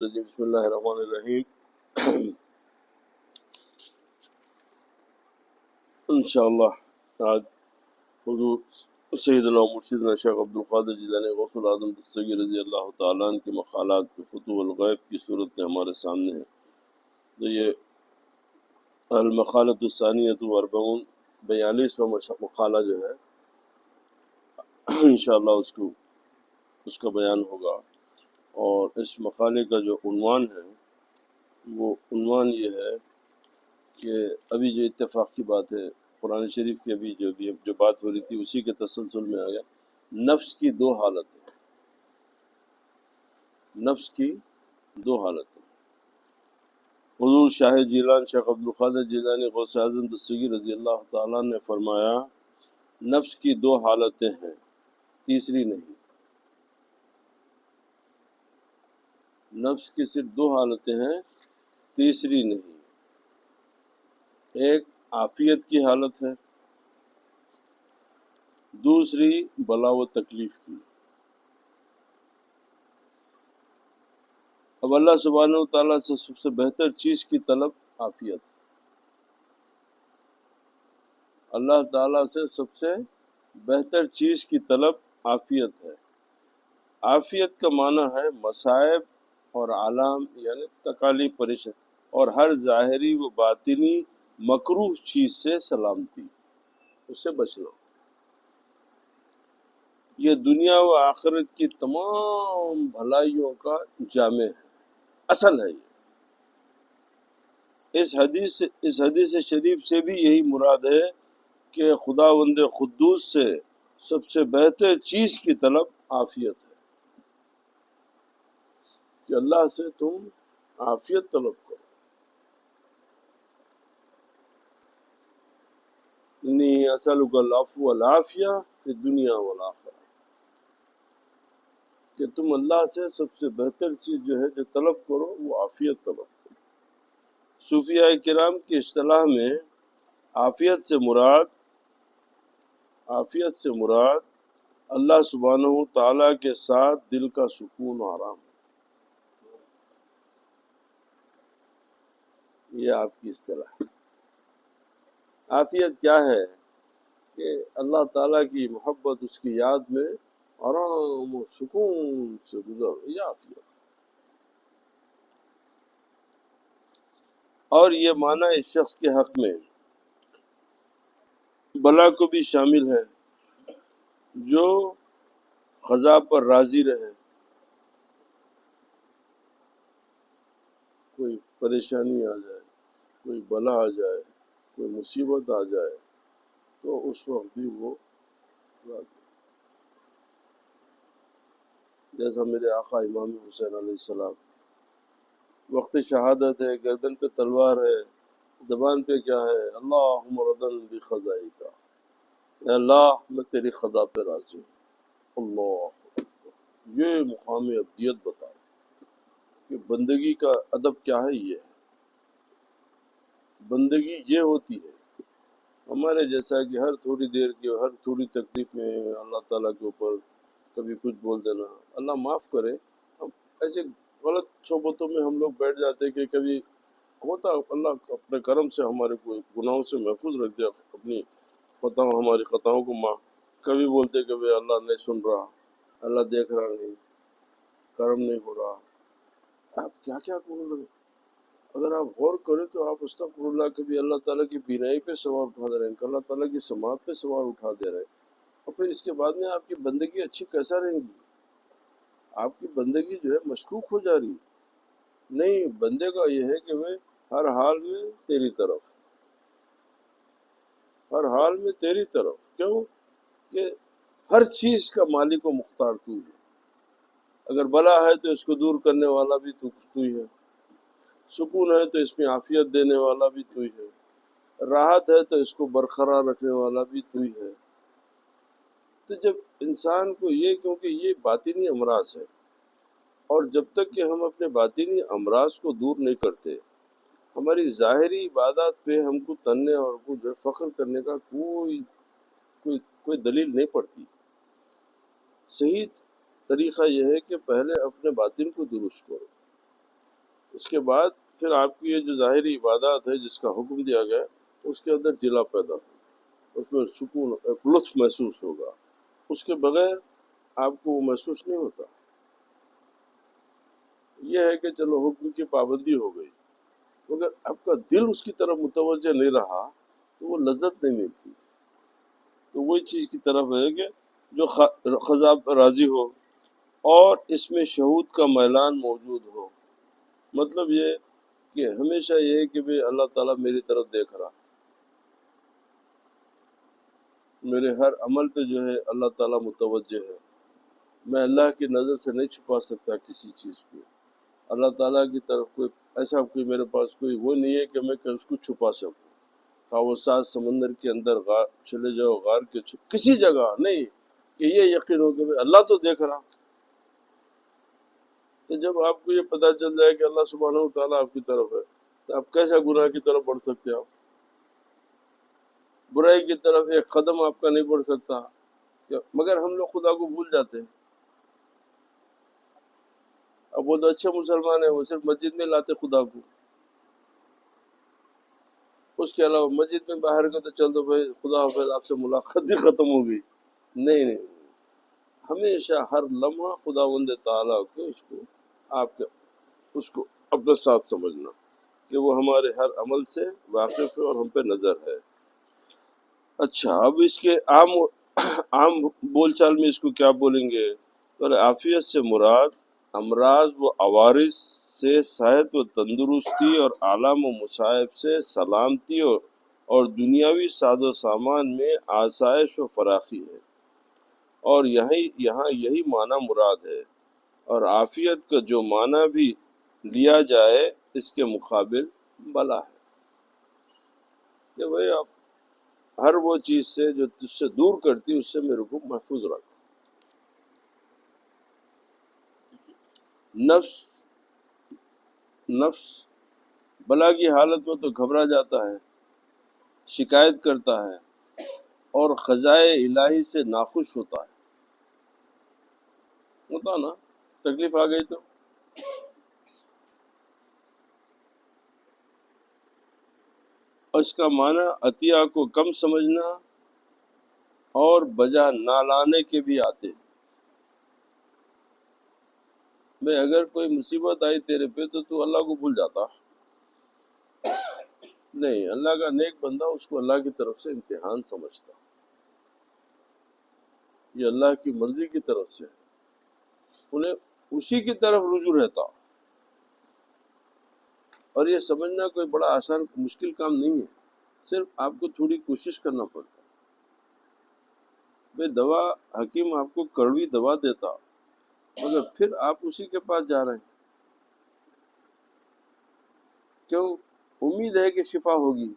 بسم اللہ الرحمن الرحیم۔ انشاءاللہ آج حضور سیدنا مرشدنا شیخ عبدالقادر جیلانی غوث العظم دستگیر رضی اللہ تعالیٰ عنہ کے مقالات فتوح الغیب کی صورت میں ہمارے سامنے ہیں۔ تو یہ المقالۃ الثانیۃ والاربعون 42واں مقالہ جو ہے انشاءاللہ اس کا بیان ہوگا، اور اس مقالے کا جو عنوان ہے وہ عنوان یہ ہے کہ ابھی جو اتفاق کی بات ہے قرآن شریف کی ابھی جو بات ہو رہی تھی اسی کے تسلسل میں آ گیا۔ نفس کی دو حالتیں، نفس کی دو حالتیں۔ حضور شاہ جیلان شیخ عبدالقادر جیلانی غوث اعظم دستگیر رضی اللہ تعالیٰ نے فرمایا نفس کی دو حالتیں ہیں، تیسری نہیں۔ نفس کی صرف دو حالتیں ہیں، تیسری نہیں۔ ایک عافیت کی حالت ہے، دوسری بلا و تکلیف کی۔ اب اللہ سبحانہ و تعالیٰ سے سب سے بہتر چیز کی طلب عافیت، اللہ تعالیٰ سے سب سے بہتر چیز کی طلب عافیت ہے۔ عافیت کا معنی ہے مصائب اور آلام یعنی تکالیف پریشان اور ہر ظاہری و باطنی مکروہ چیز سے سلامتی، اس سے بچنا۔ یہ دنیا و آخرت کی تمام بھلائیوں کا جامع ہے، اصل ہے۔ یہ اس حدیث شریف سے بھی یہی مراد ہے کہ خداوند قدوس سے سب سے بہتر چیز کی طلب عافیت ہے، کہ اللہ سے تم عافیت طلب کرو۔ انی اسألک العفو والعافیہ فی الدنیا والآخرہ، کہ تم اللہ سے سب سے بہتر چیز جو ہے جو طلب کرو وہ عافیت طلب کرو۔ صوفیاء کرام کی اصطلاح میں عافیت سے مراد اللہ سبحانہ و تعالیٰ کے ساتھ دل کا سکون و آرام ہے۔ یہ آپ کی اصطلاح ہے۔ عافیت کیا ہے؟ کہ اللہ تعالیٰ کی محبت، اس کی یاد میں آرام و سکون سے گزر، یہ عافیت ہے۔ اور یہ معنی اس شخص کے حق میں بلا کو بھی شامل ہے جو قضا پر راضی رہے۔ کوئی پریشانی آ جائے، کوئی بلا آ جائے، کوئی مصیبت آ جائے تو اس وقت بھی وہ راضی۔ جیسا میرے آقا امام حسین علیہ السلام، وقت شہادت ہے، گردن پہ تلوار ہے، زبان پہ کیا ہے؟ اللہم رضن بقضائی کا، اے اللہ میں تیری قضا پہ راضی ہوں۔ اللہ، یہ مقام عبدیت بتا کہ بندگی کا ادب کیا ہے۔ یہ ہے بندگی، یہ ہوتی ہے ہمارے جیسا کہ ہر تھوڑی دیر کی ہر تھوڑی تکلیف میں اللہ تعالیٰ کے اوپر کبھی کچھ بول دینا۔ اللہ معاف کرے، ہم ایسے غلط صحبتوں میں ہم لوگ بیٹھ جاتے کہ کبھی ہوتا اللہ اپنے کرم سے ہمارے کو گناہوں سے محفوظ رکھ دیا، اپنی ہماری خطاؤں کو معاف۔ کبھی بولتے کہ اللہ نہیں سن رہا، اللہ دیکھ رہا نہیں، کرم نہیں ہو رہا۔ آپ کیا کیا بول رہے؟ اگر آپ غور کریں تو آپ استغفر اللہ کبھی اللہ تعالیٰ کی بینائی پہ سوال اٹھا دے رہے ہیں، اللہ تعالیٰ کی سماعت پہ سوال اٹھا دے رہے ہیں، اور پھر اس کے بعد میں آپ کی بندگی اچھی کیسا رہیں گی؟ آپ کی بندگی جو ہے مشکوک ہو جا رہی۔ نہیں، بندے کا یہ ہے کہ میں ہر حال میں تیری طرف، ہر حال میں تیری طرف۔ کیوں؟ کہ ہر چیز کا مالک و مختار تو ہے۔ اگر بلا ہے تو اس کو دور کرنے والا بھی تو ہی ہے، سکون ہے تو اس میں عافیت دینے والا بھی تو ہی ہے، راحت ہے تو اس کو برقرار رکھنے والا بھی تو ہی ہے۔ تو جب انسان کو یہ، کیونکہ یہ باطنی امراض ہے، اور جب تک کہ ہم اپنے باطنی امراض کو دور نہیں کرتے، ہماری ظاہری عبادات پہ ہم کو تننے اور کو فخر کرنے کا کوئی دلیل نہیں پڑتی۔ صحیح طریقہ یہ ہے کہ پہلے اپنے باطن کو درست کرو، اس کے بعد پھر آپ کی یہ جو ظاہری عبادات ہے جس کا حکم دیا گیا اس کے اندر جلا پیدا ہوگا، اس میں سکون ایک لطف محسوس ہوگا، اس کے بغیر آپ کو وہ محسوس نہیں ہوتا۔ یہ ہے کہ چلو حکم کی پابندی ہو گئی، مگر آپ کا دل اس کی طرف متوجہ نہیں رہا تو وہ لذت نہیں ملتی۔ تو وہی چیز کی طرف ہے کہ جو خدا پر راضی ہو اور اس میں شہود کا میلان موجود ہو، مطلب یہ کہ ہمیشہ یہ ہے کہ بھئی اللہ تعالیٰ میری طرف دیکھ رہا، میرے ہر عمل پہ جو ہے اللہ تعالیٰ متوجہ ہے، میں اللہ کی نظر سے نہیں چھپا سکتا کسی چیز کو۔ اللہ تعالیٰ کی طرف کوئی ایسا کوئی میرے پاس کوئی وہ نہیں ہے کہ میں اس کو چھپا سکوں، خواہ وہ سات سمندر کے اندر غار چلے جاؤ، غار کے کسی جگہ نہیں، کہ یہ یقین ہو کہ اللہ تو دیکھ رہا۔ تو جب آپ کو یہ پتہ چل جائے کہ اللہ سبحانہ و تعالیٰ آپ کی طرف ہے تو آپ کیسا گناہ کی طرف بڑھ سکتے؟ آپ برائی کی طرف ایک قدم آپ کا نہیں بڑھ سکتا۔ مگر ہم لوگ خدا کو بھول جاتے ہیں۔ اب وہ تو اچھے مسلمان ہیں، وہ صرف مسجد میں لاتے خدا کو، اس کے علاوہ مسجد میں باہر گئے تو چل دو بھائی خدا حافظ، آپ سے ملاقات ہی ختم ہو گئی۔ نہیں، ہمیشہ ہر لمحہ خداوند تعالیٰ کو اس کو اپنے ساتھ سمجھنا کہ وہ ہمارے ہر عمل سے واقف ہے اور ہم پہ نظر ہے۔ اچھا، اب اس کے عام بول چال میں اس کو کیا بولیں گے؟ اور عافیت سے مراد امراض و عوارض سے صحت و تندرستی اور عالم و مصائب سے سلامتی اور دنیاوی ساز و سامان میں آسائش و فراخی ہے، اور یہاں یہی معنی مراد ہے۔ اور عافیت کا جو معنی بھی لیا جائے اس کے مقابل بلا ہے کہ بھئی آپ ہر وہ چیز سے جو تجھ سے دور کرتی اس سے میرے کو محفوظ رکھ۔ نفس بلا کی حالت میں تو گھبرا جاتا ہے، شکایت کرتا ہے اور قضائے الہی سے ناخوش ہوتا نا، تکلیف آ گئی تو اس کا معنی عطیہ کو کم سمجھنا اور بجا نہ لانے کے بھی آتے ہیں۔ بھئی اگر کوئی مصیبت آئی تیرے پہ تو اللہ کو بھول جاتا نہیں، اللہ کا نیک بندہ اس کو اللہ کی طرف سے امتحان سمجھتا، یہ اللہ کی مرضی کی طرف سے، انہیں اسی کی طرف رجوع رہتا۔ اور یہ سمجھنا کوئی بڑا آسان مشکل کام نہیں ہے، صرف آپ کو تھوڑی کوشش کرنا پڑتا۔ بھئی دوا حکیم آپ کو کڑوی دوا دیتا مگر پھر آپ اسی کے پاس جا رہے ہیں، کیوں؟ امید ہے کہ شفا ہوگی،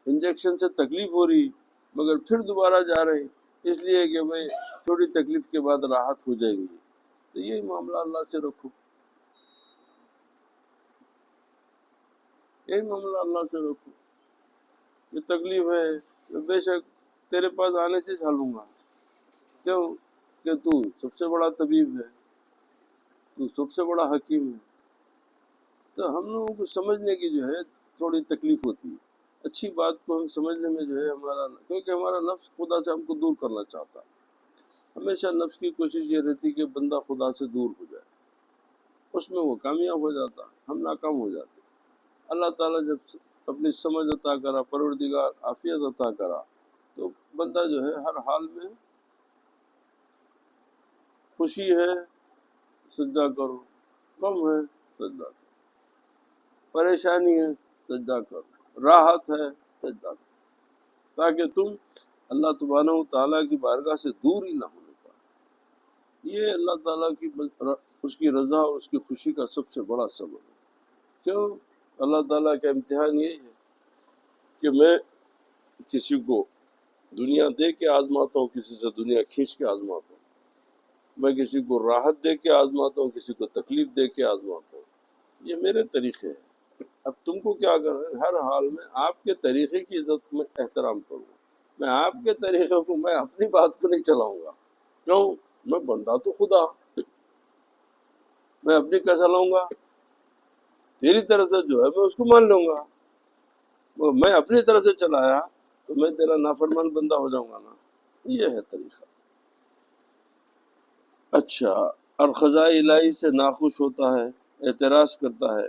انجیکشن سے تکلیف ہو رہی مگر پھر دوبارہ جا رہے ہیں، اس لیے کہ بھئی تھوڑی تکلیف کے بعد راحت ہو جائے گی۔ تو یہی معاملہ اللہ سے رکھو، یہی معاملہ اللہ سے رکھو۔ یہ تکلیف ہے بے شک تیرے پاس آنے سے جھالوں گا، کیوں کہ تو سب سے بڑا طبیب ہے، تو سب سے بڑا حکیم ہے۔ تو ہم لوگوں کو سمجھنے کی جو ہے تھوڑی تکلیف ہوتی ہے، اچھی بات کو ہم سمجھنے میں جو ہے کیونکہ ہمارا نفس خدا سے ہم کو دور کرنا چاہتا، ہمیشہ نفس کی کوشش یہ رہتی کہ بندہ خدا سے دور ہو جائے، اس میں وہ کامیاب ہو جاتا، ہم ناکام ہو جاتے۔ اللہ تعالیٰ جب اپنی سمجھ عطا کرا، پروردگار عافیت عطا کرا، تو بندہ جو ہے ہر حال میں خوشی ہے سجدہ کرو، غم ہے سجدہ کرو، پریشانی ہے سجدہ کرو، راحت ہے سجدہ کرو، تاکہ تم اللہ سبحانہ و تعالیٰ کی بارگاہ سے دور ہی نہ ہونے پائے۔ یہ اللہ تعالیٰ کی اس کی رضا اور اس کی خوشی کا سب سے بڑا سبب ہے۔ کیوں؟ اللہ تعالیٰ کا امتحان یہی ہے کہ میں کسی کو دنیا دے کے آزماتا ہوں، کسی سے دنیا کھینچ کے آزماتا ہوں، میں کسی کو راحت دے کے آزماتا ہوں، کسی کو تکلیف دے کے آزماتا ہوں، یہ میرے طریقے ہیں۔ اب تم کو کیا کرنا ہے؟ ہر حال میں آپ کے طریقے کی عزت میں احترام کروں گا، میں آپ کے طریقے کو، میں اپنی بات کو نہیں چلاؤں گا، کیوں؟ میں بندہ تو خدا، میں اپنی کیسا لاؤں گا؟ تیری طرف سے جو ہے میں اس کو مان لوں گا. وہ میں اپنی طرف سے چلایا تو میں تیرا نافرمان بندہ ہو جاؤں گا نا. یہ ہے طریقہ. اچھا، اور خزائے الہی سے ناخوش ہوتا ہے، اعتراض کرتا ہے،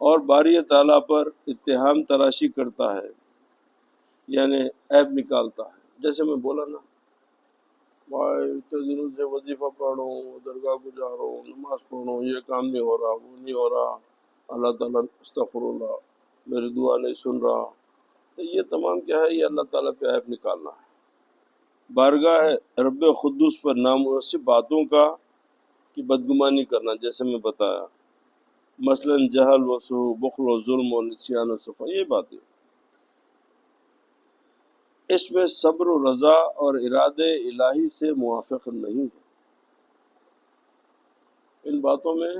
اور باری تعالیٰ پر اتہام تراشی کرتا ہے، یعنی عیب نکالتا ہے. جیسے میں بولا نا، بھائی اتنے دنوں سے وظیفہ پڑھ رہا ہوں، درگاہ کو جا رہا ہوں، نماز پڑھ رہا ہوں، یہ کام نہیں ہو رہا، وہ نہیں ہو رہا، اللہ تعالیٰ استغفر اللہ میری دعا نہیں سن رہا. تو یہ تمام کیا ہے؟ یہ اللہ تعالیٰ پہ عیب نکالنا ہے. بارگاہ رب قدوس پر نامناسب باتوں کا کی بدگمانی کرنا، جیسے میں بتایا، مثلا جہل و سو، بخل و ظلم و نسیان و صفا، یہ باتیں. اس میں صبر و رضا اور ارادے الہی سے موافق نہیں ہے. ان باتوں میں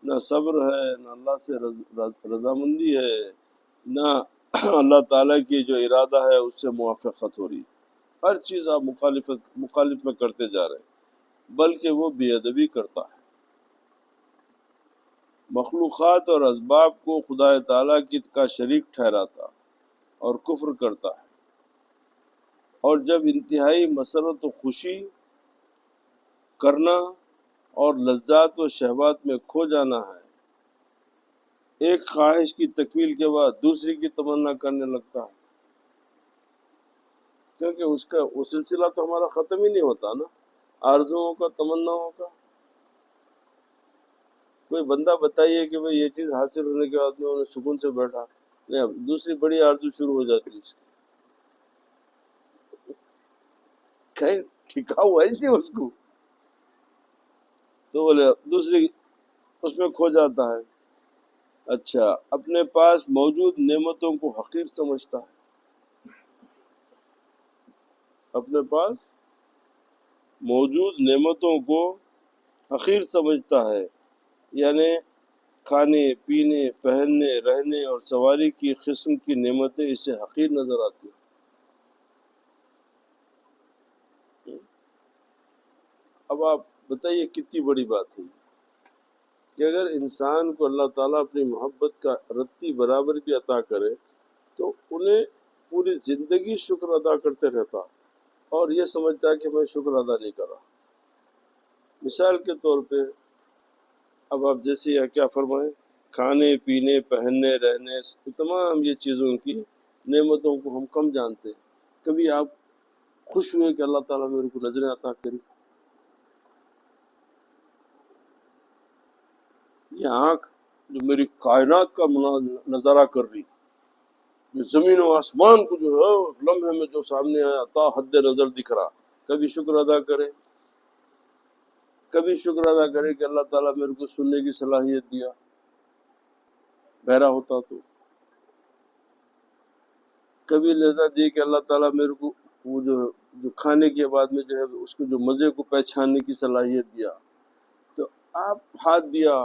نہ صبر ہے، نہ اللہ سے رضامندی ہے، نہ اللہ تعالیٰ کی جو ارادہ ہے اس سے موافقت ہو رہی. ہر چیز آپ مخالف میں کرتے جا رہے ہیں، بلکہ وہ بے ادبی کرتا ہے. مخلوقات اور اسباب کو خدا تعالیٰ کا شریک ٹھہراتا اور کفر کرتا ہے. اور جب انتہائی مسرت و خوشی کرنا اور لذات و شہوات میں کھو جانا ہے، ایک خواہش کی تکمیل کے بعد دوسری کی تمنا کرنے لگتا ہے. کیونکہ اس کا وہ سلسلہ تو ہمارا ختم ہی نہیں ہوتا نا، آرزوؤں کا، تمناؤں کا. کوئی بندہ بتائیے کہ بھئی یہ چیز حاصل ہونے کے بعد میں انہیں سکون سے بیٹھا، نہیں، اب دوسری بڑی آرزو شروع ہو جاتی ہے اس کی. کہیں ٹھکا ہوا ہی نہیں اس کو، تو بولے دوسری اس میں کھو جاتا ہے. اچھا، اپنے پاس موجود نعمتوں کو حقیر سمجھتا ہے. اپنے پاس موجود نعمتوں کو حقیر سمجھتا ہے، یعنی کھانے پینے، پہننے، رہنے اور سواری کی قسم کی نعمتیں اسے حقیر نظر آتی ہیں. اب آپ بتائیے کتنی بڑی بات ہے کہ اگر انسان کو اللہ تعالیٰ اپنی محبت کا رتی برابر بھی عطا کرے تو انہیں پوری زندگی شکر ادا کرتے رہتا اور یہ سمجھتا ہے کہ میں شکر ادا نہیں کر رہا. مثال کے طور پہ اب آپ جیسے یہ کیا فرمائیں، کھانے پینے، پہننے، رہنے، تمام یہ چیزوں کی نعمتوں کو ہم کم جانتے ہیں. کبھی آپ خوش ہوئے کہ اللہ تعالیٰ میرے کو نظریں عطا کری؟ یہ آنکھ جو میری کائنات کا نظارہ کر رہی، یہ زمین و آسمان کو جو ہے لمحے میں جو سامنے آیا تا حد نظر دکھ رہا، کبھی شکر ادا کرے؟ کبھی شکر ادا کرے کہ اللہ تعالیٰ میرے کو سننے کی صلاحیت دیا، بہرا ہوتا تو؟ کبھی لہذا دی کہ اللہ تعالیٰ میرے کو وہ جو کھانے کے بعد میں جو ہے اس کو جو مزے کو پہچاننے کی صلاحیت دیا، تو آپ ہاتھ دیا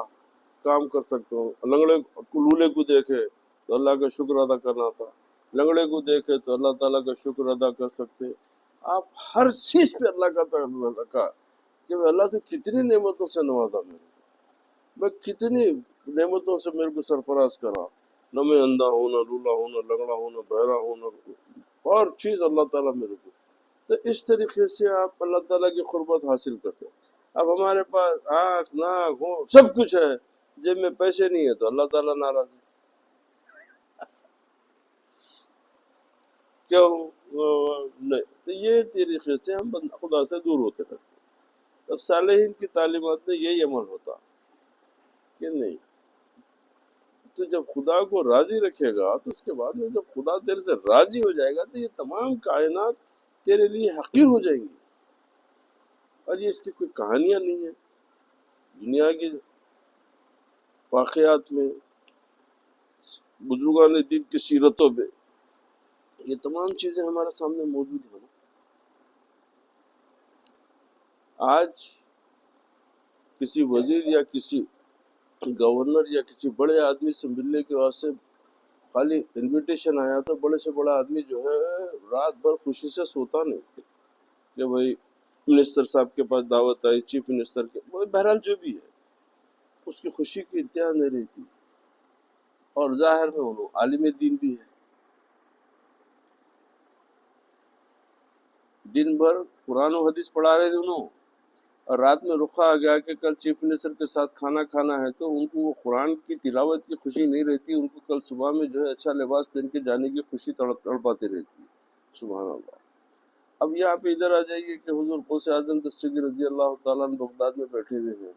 کام کر سکتے ہو. لنگڑے لولے کو دیکھے تو اللہ کا شکر ادا کرنا تھا، لنگڑے کو دیکھے تو اللہ تعالیٰ کا شکر ادا کر سکتے. آپ ہر چیز پہ اللہ کا تعلق رکھا کہ اللہ تو کتنی نعمتوں سے نوازا میرے، میں کتنی نعمتوں سے میرے کو سرفراز کرا، نہ میں اندھا ہوں، نہ لولا ہوں، نہ لنگڑا ہوں، نہ بہرا ہوں، نہ ہر چیز اللہ تعالیٰ میرے کو. تو اس طریقے سے آپ اللہ تعالیٰ کی قربت حاصل کرتے. اب ہمارے پاس آنکھ، ناک، ہو سب کچھ ہے، جیب میں پیسے نہیں ہے تو اللہ تعالیٰ ناراض ہے. کیوں؟ نہیں. تو یہ طریقے سے ہم خدا سے دور ہوتے رہتے. اب صالحین کی تعلیمات میں یہی عمل ہوتا کہ نہیں، تو جب خدا کو راضی رکھے گا تو اس کے بعد میں جب خدا تیرے سے راضی ہو جائے گا تو یہ تمام کائنات تیرے لیے حقیر ہو جائیں گی. اور یہ اس کی کوئی کہانیاں نہیں ہیں، دنیا کی واقعات میں، بزرگان دین کی سیرتوں میں یہ تمام چیزیں ہمارے سامنے موجود ہیں. آج کسی وزیر یا کسی گورنر یا کسی بڑے آدمی سے ملنے کے واسطے خالی انویٹیشن آیا تو بڑے سے بڑا آدمی جو ہے رات بھر خوشی سے سوتا نہیں کہ بھائی منسٹر صاحب کے پاس دعوت آئی، چیف منسٹر کے، بہرحال جو بھی ہے. اس کی خوشی کی انتہا نہیں رہتی، اور ظاہر میں انہوں عالم دین بھی ہے، دن بھر قرآن و حدیث پڑھا رہے تھے انہوں، اور رات میں رخا آ گیا کہ کل چیف منسٹر کے ساتھ کھانا کھانا ہے، تو ان کو وہ قرآن کی تلاوت کی خوشی نہیں رہتی، ان کو کل صبح میں جو ہے اچھا لباس پہن کے جانے کی خوشی تڑپاتی رہتی ہے۔ سبحان اللہ۔ اب یہاں پہ ادھر آ جائیے کہ حضور غوث اعظم دستگیر رضی اللہ تعالیٰ عنہ بغداد میں بیٹھے ہوئے ہیں،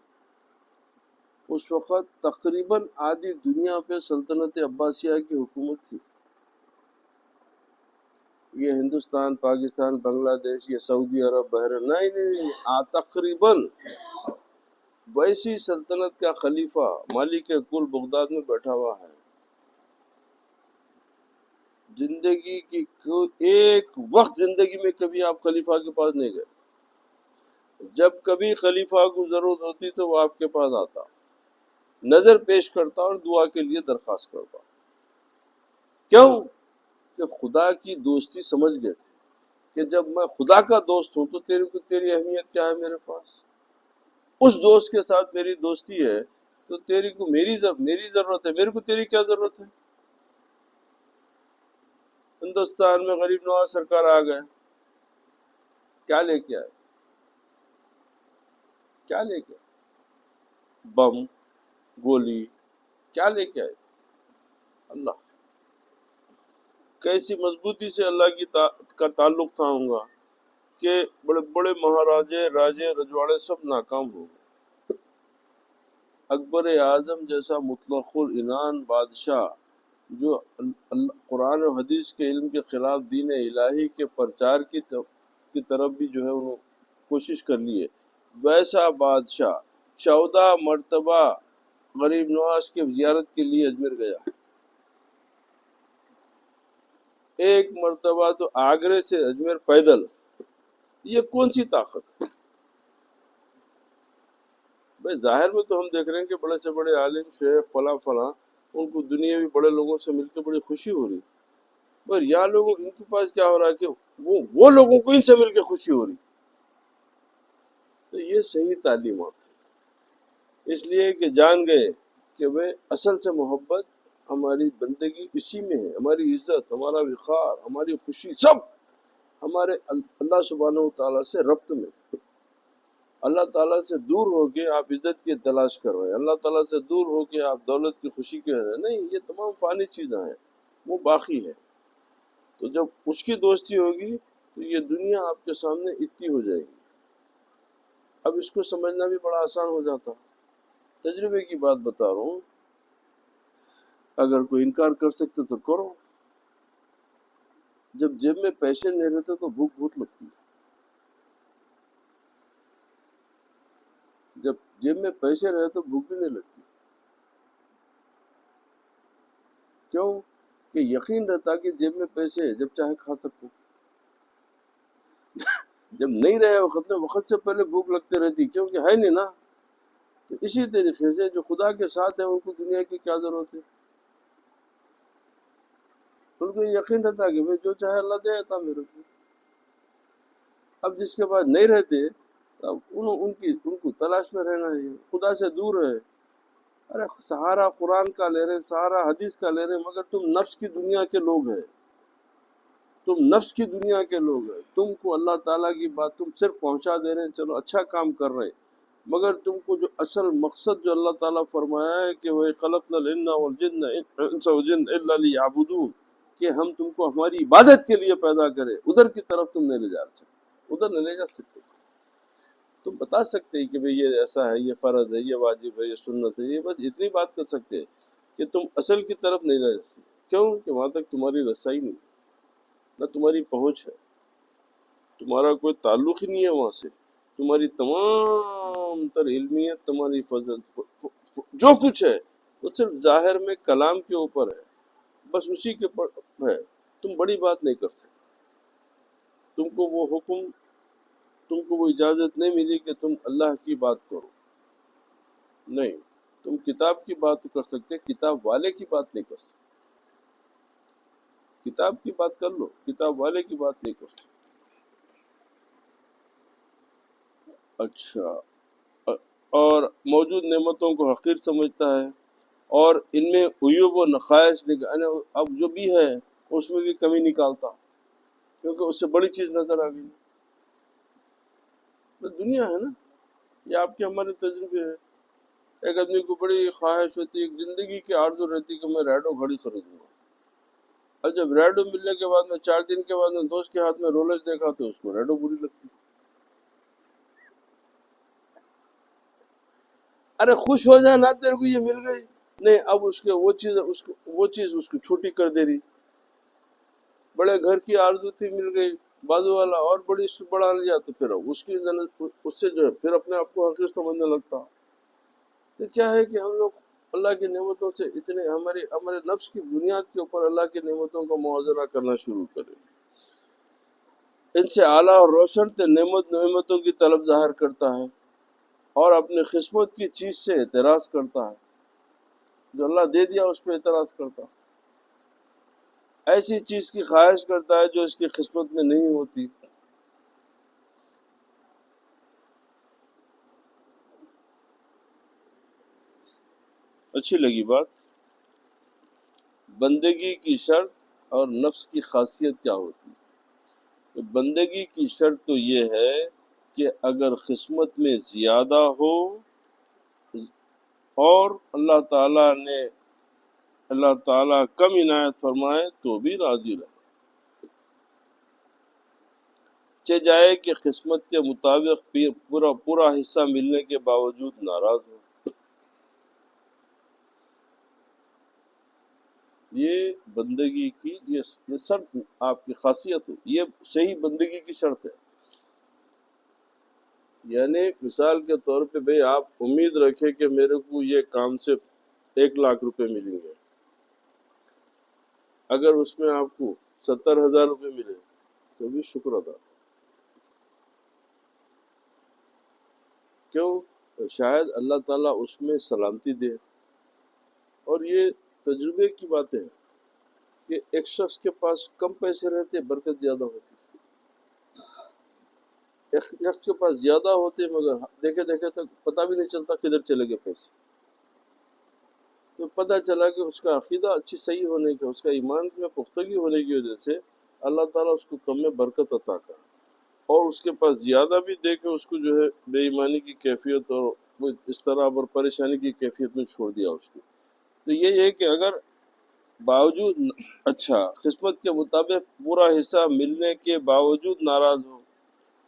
اس وقت تقریباً آدھی دنیا پہ سلطنت عباسیہ کی حکومت تھی، یہ ہندوستان، پاکستان، بنگلہ دیش، یہ سعودی عرب، بحرین، نہیں، تقریباً ویسی سلطنت کا خلیفہ مالک کل بغداد میں بیٹھا ہوا ہے۔ زندگی کی ایک وقت زندگی میں کبھی آپ خلیفہ کے پاس نہیں گئے، جب کبھی خلیفہ کو ضرورت ہوتی تو وہ آپ کے پاس آتا، نظر پیش کرتا اور دعا کے لیے درخواست کرتا۔ کیوں؟ کہ خدا کی دوستی سمجھ گئے تھے کہ جب میں خدا کا دوست ہوں تو تیری اہمیت کیا ہے میرے پاس، اس دوست کے ساتھ میری دوستی ہے تو تیری کو میری ضرورت ہے، میرے کو تیری کیا ضرورت ہے۔ ہندوستان میں غریب نواز سرکار آ گئے، کیا لے کے آئے؟ کیا لے کے آئے؟ بم، گولی، کیا لے کے آئے؟ اللہ، کیسی مضبوطی سے اللہ کی کا تعلق تھا ہوں گا کہ بڑے بڑے مہاراجے، راجے، رجواڑے سب ناکام ہو گئے، اکبر اعظم جیسا مطلق العنان بادشاہ جو قرآن و حدیث کے علم کے خلاف دین الہی کے پرچار کی طرف بھی جو ہے انہوں کوشش کر لیے، ویسا بادشاہ 14 مرتبہ غریب نواز کی زیارت کے لیے اجمیر گیا، ایک مرتبہ تو آگرے سے اجمیر پیدل، یہ کون سی طاقت؟ بھائی ظاہر میں تو ہم دیکھ رہے ہیں کہ بڑے سے بڑے عالم، شیخ، فلاں فلاں، ان کو دنیاوی بڑے لوگوں سے مل کے بڑی خوشی ہو رہی، پر یہاں لوگوں ان کے پاس کیا ہو رہا ہے کہ وہ لوگوں کو ان سے مل کے خوشی ہو رہی۔ تو یہ صحیح تعلیمات، اس لیے کہ جان گئے کہ وہ اصل سے محبت ہماری بندگی اسی میں ہے، ہماری عزت، ہمارا وقار، ہماری خوشی سب ہمارے اللہ سبحانہ و تعالیٰ سے ربط میں۔ اللہ تعالیٰ سے دور ہو کے آپ عزت کی تلاش کر رہے ہیں، اللہ تعالیٰ سے دور ہو کے آپ دولت کی خوشی کے رہے ہیں، نہیں، یہ تمام فانی چیزیں ہیں، وہ باقی ہے۔ تو جب اس کی دوستی ہوگی تو یہ دنیا آپ کے سامنے اتنی ہو جائے گی۔ اب اس کو سمجھنا بھی بڑا آسان ہو جاتا، تجربے کی بات بتا رہا ہوں، اگر کوئی انکار کر سکتے تو کرو۔ جب جیب میں پیسے نہیں رہتے تو بھوک بہت لگتی ہے، جب جیب میں پیسے رہے تو بھوک بھی نہیں لگتی، کیوں؟ کہ یقین رہتا کہ جیب میں پیسے جب چاہے کھا سکتے، جب نہیں رہے وقت میں وقت سے پہلے بھوک لگتے رہتی، کیونکہ ہے نہیں نا۔ تو اسی طریقے سے جو خدا کے ساتھ ہیں ان کو دنیا کی کیا ضرورت ہے، ان کو یقین رہتا کہ جو چاہے اللہ دے دیتا میرے کو۔ اب جس کے پاس نہیں رہتے اب ان کو تلاش میں رہنا ہے، خدا سے دور ہے۔ ارے سہارا قرآن کا لے رہے، سہارا حدیث کا لے رہے، مگر تم نفس کی دنیا کے لوگ ہیں، تم نفس کی دنیا کے لوگ ہیں، تم کو اللہ تعالیٰ کی بات تم صرف پہنچا دے رہے ہیں، چلو اچھا کام کر رہے ہیں، مگر تم کو جو اصل مقصد جو اللہ تعالیٰ فرمایا ہے کہ وہ خلقنا الجن والجن انس والجن الا لیعبدون، کہ ہم تم کو ہماری عبادت کے لیے پیدا کرے، ادھر کی طرف تم نہیں لے جا سکتے، ادھر نہیں لے جا سکتے۔ تم بتا سکتے ہیں کہ بھئی یہ ایسا ہے، یہ فرض ہے، یہ واجب ہے، یہ سنت ہے، یہ بس اتنی بات کر سکتے ہیں کہ تم اصل کی طرف نہیں لے جا سکتے، کیوں؟ کہ وہاں تک تمہاری رسائی نہیں، نہ تمہاری پہنچ ہے، تمہارا کوئی تعلق ہی نہیں ہے وہاں سے، تمہاری تمام تر علمیت، تمہاری فضل، جو کچھ ہے وہ صرف ظاہر میں کلام کے اوپر ہے، بس اسی کے پر ہے، تم بڑی بات نہیں کر سکتے، تم کو وہ حکم، تم کو وہ اجازت نہیں ملی کہ تم اللہ کی بات کرو، نہیں، تم کتاب کی بات کر سکتے، کتاب والے کی بات نہیں کر سکتے، کتاب کی بات کر لو، کتاب والے کی بات نہیں کر سکتے۔ اچھا، اور موجود نعمتوں کو حقیر سمجھتا ہے اور ان میں عیوب و نقائص اب جو بھی ہے اس میں بھی کمی نکالتا، کیونکہ اس سے بڑی چیز نظر آ گئی۔ تو دنیا ہے نا، یہ آپ کے ہمارے تجربے ہے۔ ایک آدمی کو بڑی خواہش ہوتی ہے، ایک زندگی کی آرزو رہتی کہ میں ریڈو گھڑی خریدوں گا، اور جب ریڈو ملنے کے بعد میں 4 دن کے بعد میں دوست کے ہاتھ میں رولرز دیکھا تو اس کو ریڈو بری لگتی۔ ارے خوش ہو جائے نا، تیرے کو یہ مل گئی، نہیں اب اس کے وہ چیز اس کو چھوٹی کر دے رہی۔ بڑے گھر کی آرزو تھی، مل گئی، بازو والا اور بڑی بڑھا لیا تو پھر اس سے جو ہے پھر اپنے آپ کو حقیر سمجھنے لگتا۔ تو کیا ہے کہ ہم لوگ اللہ کی نعمتوں سے اتنے ہمارے نفس کی بنیاد کے اوپر اللہ کی نعمتوں کا موازنہ کرنا شروع کریں، ان سے اعلیٰ اور روشن تے نعمتوں کی طلب ظاہر کرتا ہے اور اپنی قسمت کی چیز سے اعتراض کرتا ہے، جو اللہ دے دیا اس پہ اعتراض کرتا، ایسی چیز کی خواہش کرتا ہے جو اس کی قسمت میں نہیں ہوتی۔ اچھی لگی بات؟ بندگی کی شرط اور نفس کی خاصیت کیا ہوتی ہے؟ تو بندگی کی شرط تو یہ ہے کہ اگر قسمت میں زیادہ ہو اور اللہ تعالیٰ کم عنایت فرمائے تو بھی راضی رہے، چہ جائے کہ قسمت کے مطابق پورا حصہ ملنے کے باوجود ناراض ہو۔ یہ بندگی کی یہ شرط آپ کی خاصیت ہے، یہ صحیح بندگی کی شرط ہے۔ یعنی مثال کے طور پہ بھئی آپ امید رکھیں کہ میرے کو یہ کام سے 1,00,000 روپے ملیں گے، اگر اس میں آپ کو 70,000 روپے ملے تو بھی شکر ادا، کیوں؟ شاید اللہ تعالیٰ اس میں سلامتی دے۔ اور یہ تجربے کی باتیں ہیں کہ ایک شخص کے پاس کم پیسے رہتے برکت زیادہ ہوتی، ایک شخص کے پاس زیادہ ہوتے مگر دیکھے دیکھے تک پتہ بھی نہیں چلتا کدھر چلے گئے پیسے، تو پتہ چلا کہ اس کا عقیدہ اچھی صحیح ہونے کا، اس کا ایمان میں پختگی ہونے کی وجہ سے اللہ تعالیٰ اس کو کم میں برکت عطا کر، اور اس کے پاس زیادہ بھی دے کے اس کو جو ہے بے ایمانی کی کیفیت اور وہ اس طرح اور پریشانی کی کیفیت میں چھوڑ دیا اس کو۔ تو یہ ہے کہ اگر باوجود اچھا قسمت کے مطابق پورا حصہ ملنے کے باوجود ناراض ہو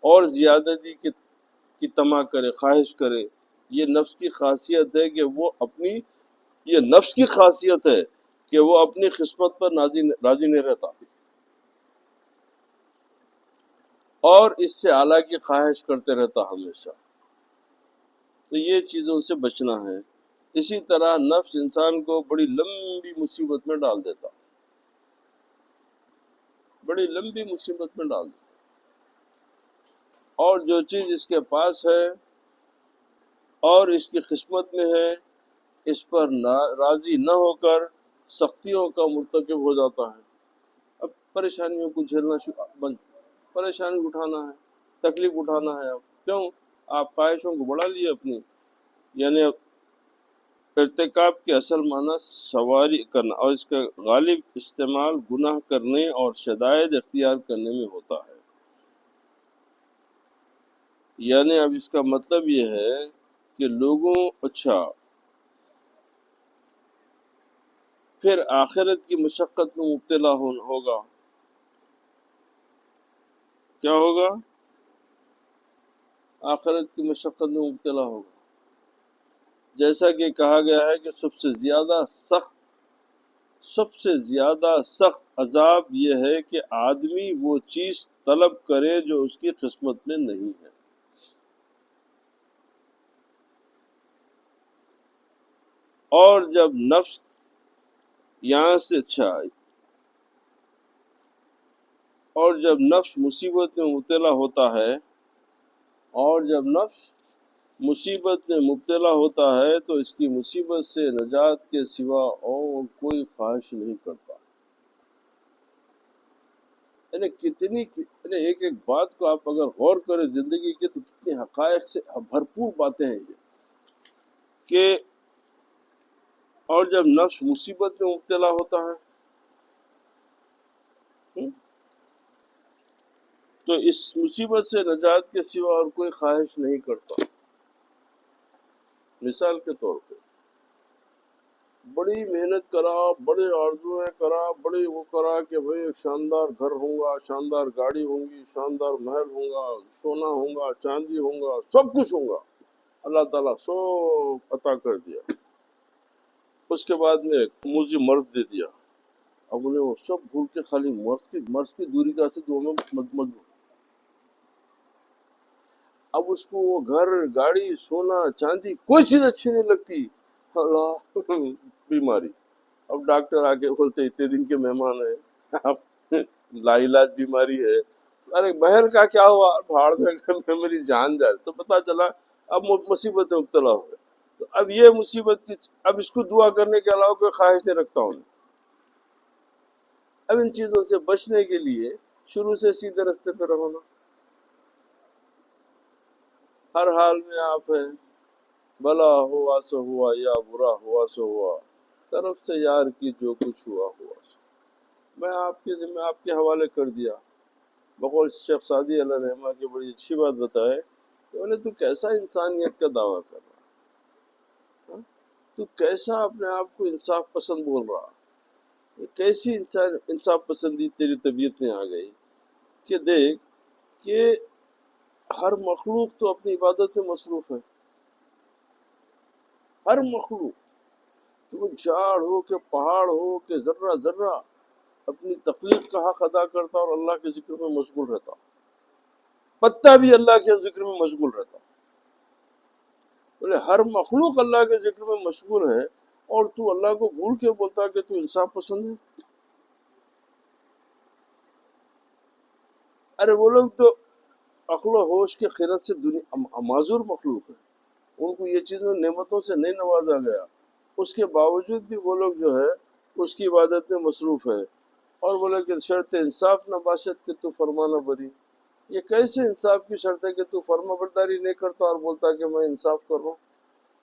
اور زیادتی کی طمع کرے، خواہش کرے، یہ نفس کی خاصیت ہے کہ یہ نفس کی خاصیت ہے کہ وہ اپنی قسمت پر راضی نہیں رہتا اور اس سے اعلیٰ کی خواہش کرتے رہتا ہمیشہ۔ تو یہ چیزوں سے بچنا ہے۔ اسی طرح نفس انسان کو بڑی لمبی مصیبت میں ڈال دیتا، بڑی لمبی مصیبت میں ڈال دیتا، اور جو چیز اس کے پاس ہے اور اس کی قسمت میں ہے اس پر راضی نہ ہو کر سختیوں کا مرتکب ہو جاتا ہے۔ اب پریشانیوں کو جھیلنا پریشانی اٹھانا ہے، تکلیف اٹھانا ہے۔ اب کیوں؟ آپ خواہشوں کو بڑھا لیے اپنی، یعنی ارتکاب کے اصل معنی سواری کرنا اور اس کا غالب استعمال گناہ کرنے اور شدائد اختیار کرنے میں ہوتا ہے۔ یعنی اب اس کا مطلب یہ ہے کہ اچھا پھر آخرت کی مشقت میں مبتلا ہوگا۔ کیا ہوگا؟ آخرت کی مشقت میں مبتلا ہوگا، جیسا کہ کہا گیا ہے کہ سب سے زیادہ سخت عذاب یہ ہے کہ آدمی وہ چیز طلب کرے جو اس کی قسمت میں نہیں ہے۔ اور جب نفس یہاں سے اور جب نفس مصیبت میں مبتلا ہوتا ہے تو اس کی مصیبت سے نجات کے سوا اور کوئی خواہش نہیں کرتا۔ یعنی ایک بات کو آپ اگر غور کریں زندگی کے تو کتنے حقائق سے بھرپور باتیں ہیں یہ۔ کہ اور جب نفس مصیبت میں مبتلا ہوتا ہے تو اس مصیبت سے نجات کے سوا اور کوئی خواہش نہیں کرتا. مثال کے طور پہ بڑی محنت کرا، بڑے آرزویں کرا، بڑے وہ کرا کہ بھئی ایک شاندار گھر ہوں گا، شاندار گاڑی ہوں گی، شاندار محل ہوں گا، سونا ہوں گا، چاندی ہوں گا، سب کچھ ہوں گا. اللہ تعالیٰ سب عطا کر دیا. اس کے بعد میں ایک موذی مرض دے دیا. اب انہیں وہ سب بھول کے خالی مرض کی دوری کا سے دعا میں مجبور. اب اس کو وہ گھر، گاڑی، سونا، چاندی کوئی چیز اچھی نہیں لگتی. اللہ بیماری. اب ڈاکٹر آ کے بولتے اتنے دن کے مہمان ہیں، اب لا علاج بیماری ہے. ارے بہر کا کیا ہوا؟ بھاڑ میں میری جان جائے. تو پتا چلا اب مصیبت میں مبتلا ہو گئے. تو اب یہ مصیبت کی اب اس کو دعا کرنے کے علاوہ کوئی خواہش نہیں رکھتا ہوں. اب ان چیزوں سے بچنے کے لیے شروع سے سیدھے رستے پہ رہنا. ہر حال میں آپ ہیں، بھلا ہوا سو ہوا یا برا ہوا سو ہوا، طرف سے یار کی جو کچھ ہوا ہوا سو. میں آپ کے ذمہ آپ کے حوالے کر دیا. بقول شیخ سعدی علیہ رحمہ کی بڑی اچھی بات بتائے کہ انہیں تو کیسا انسانیت کا دعویٰ کر رہا، تو کیسا اپنے آپ کو انصاف پسند بول رہا. یہ کیسی انصاف پسندی تیری طبیعت میں آ گئی کہ دیکھ کہ ہر مخلوق تو اپنی عبادت میں مصروف ہے. ہر مخلوق، کہ وہ جھاڑ ہو کہ پہاڑ ہو کہ ذرہ ذرہ اپنی تخلیق کا حق ادا کرتا اور اللہ کے ذکر میں مشغول رہتا. پتا بھی اللہ کے ذکر میں مشغول رہتا. بولے ہر مخلوق اللہ کے ذکر میں مشغول ہے اور تو اللہ کو بھول کے بولتا کہ تو انصاف پسند ہے. ارے وہ لوگ تو عقل و ہوش کے خیرت سے دنیا معذور مخلوق ہے، ان کو یہ چیزوں نعمتوں سے نہیں نوازا گیا. اس کے باوجود بھی وہ لوگ جو ہے اس کی عبادت میں مصروف ہے. اور بولے کہ شرط انصاف نہ باشد کہ تو فرمانہ بری. یہ کیسے انصاف کی شرط ہے کہ تو فرما برداری نہیں کرتا اور بولتا کہ میں انصاف کر رہا ہوں،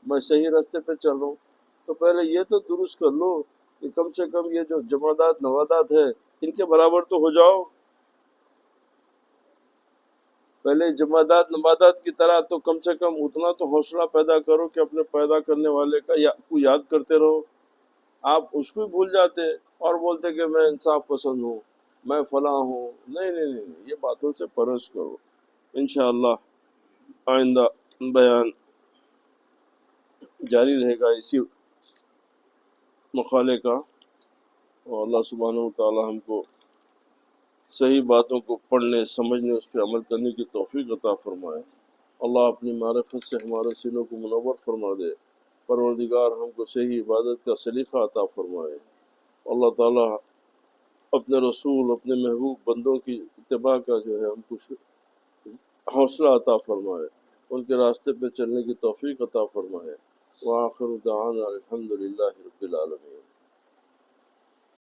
میں صحیح راستے پہ چل رہا ہوں. تو پہلے یہ تو درست کر لو کہ کم سے کم یہ جو جمادات نوادات ہے ان کے برابر تو ہو جاؤ. پہلے جمادات نباتات کی طرح تو کم سے کم اتنا تو حوصلہ پیدا کرو کہ اپنے پیدا کرنے والے کو یاد کرتے رہو. آپ اس کو بھول جاتے اور بولتے کہ میں انصاف پسند ہوں، میں فلاں ہوں. نہیں نہیں نہیں، یہ باتوں سے پرہیز کرو. انشاءاللہ آئندہ بیان جاری رہے گا اسی مقالے کا. اور اللہ سبحانہ و تعالی ہم کو صحیح باتوں کو پڑھنے، سمجھنے، اس پہ عمل کرنے کی توفیق عطا فرمائے. اللہ اپنی معرفت سے ہمارے سینوں کو منور فرما دے. پروردگار ہم کو صحیح عبادت کا سلیقہ عطا فرمائے. اللہ تعالیٰ اپنے رسول، اپنے محبوب بندوں کی اتباع کا جو ہے ہم کو حوصلہ عطا فرمائے، ان کے راستے پہ چلنے کی توفیق عطا فرمائے. وآخر دعوانا الحمد للہ رب العالمین.